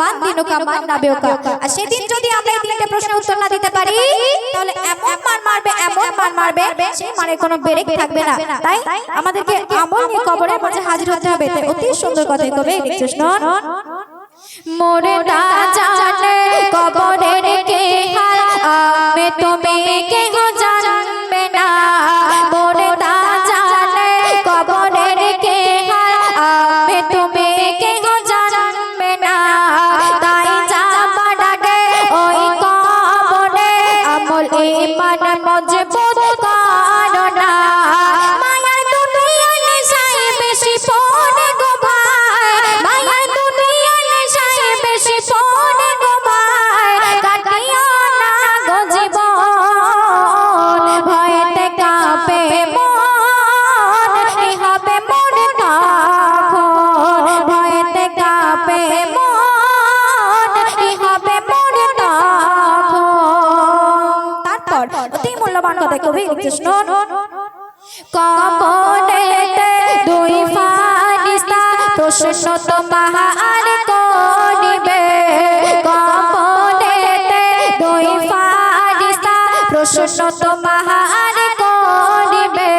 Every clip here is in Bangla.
মান দিনুকা মান নাবিউকা। আর সেদিন যদি আমরা এই তিনটে প্রশ্নের উত্তর না দিতে পারি তাহলে এমন মান মারবে সেই মানের কোনো ব্রেক থাকবে না। তাই আমাদেরকে আমল নিয়ে কবরের মাঝে হাজির হতে হবে। তাই অতি সুন্দর কথাই কবে লিখছে শুনুন। মোরে না জানে কবরের কে হাল আমি তুমি কেহ জানবে না। মোরে না জানে কবরের কে হাল আমি তুমি কেহ জানবে না। তাই যাবার আগে ওই কবরে আমল ঈমান মজবুত করো না। মায়া দুনিয়ার নেশায় বেশি পড়ে গো ভাই, মায়া দুনিয়ার নেশায় বেশি পড়ে গো ভাই। কাটিও না গো জীবন ভয়েতে কাঁপে মন, এই হবে মোর তখন ভয়েতে কাঁপে মন, এই হবে মোর তখন। তারপর অতি মূল্যবান কথা কবি লিখছে শুনুন। কবরেতে দুই ফারিস্তা প্রশ্ন তোমার করিবে। কবরেতে দুই ফারিস্তা প্রশ্ন তোমার করিবে।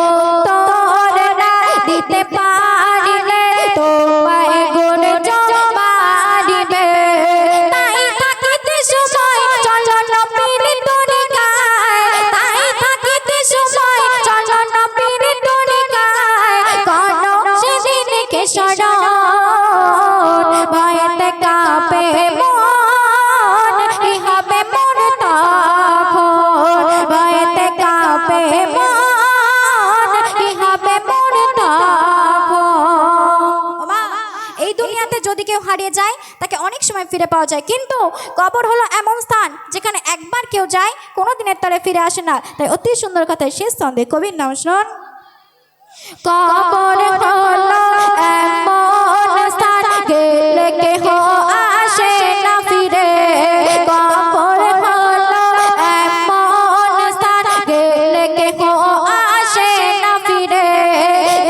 উত্তর না দিতে পারিলে তোমায় গুরজন মারিবে। তাই থাকিতে সময় চলো নবীর তরিকায়, তাই থাকিতে সময় চলো নবীর তরিকায়। কোনো সেদিনকে স্মরণ ভয়েতে কাঁপে মন, এই হবে মোর তখন ভয়েতে কাঁপে মন, এই হবে মোর তখন। এই দুনিয়াতে যদি কেউ হারিয়ে যায় তাকে অনেক সময় ফিরে পাওয়া যায়, কিন্তু কবর হলো এমন স্থান যেখানে একবার কেউ যায় কোনোদিনের তরে ফিরে আসে না। তাই অতি সুন্দর কথায় শেষ ছন্দে কবির নাম শুনুন। কবর হলো এমন স্থান গেলে কেহ আসে না ফিরে। কবর হলো এমন স্থান গেলে কেহ আসে না ফিরে।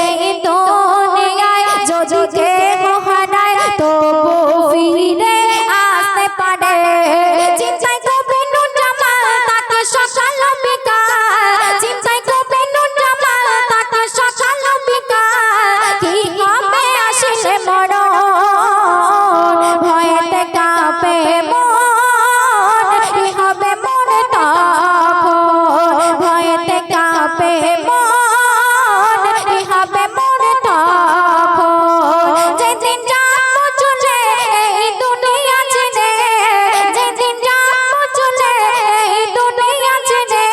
এই দুনিয়ায় যদি কেহ হারায় তবু ফিরে আসতে পারে। চিন্তায় কবি নুর জামাল তাকে সকাল বিকাল, চিন্তায় কবি নুর জামাল তাকে সকাল বিকাল। কি হবে আসলে মরণ ভয়েতে কাঁপে মন, কি হবে মোর তখন ভয়েতে কাঁপে মন, কি হবে মোর তখন। যেদিন যাবো চলে এই দুনিয়া ছেড়ে, যেদিন যাবো চলে এই দুনিয়া ছেড়ে,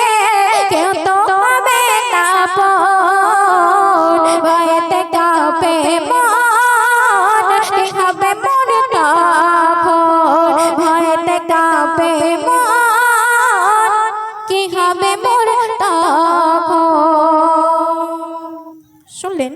কেউ তো পাবে না আপন ভয়েতে কাঁপে মন, কি হবে মোর তখন ভয়েতে কাঁপে মন, কি হবে মোর তখন। শুনলেন?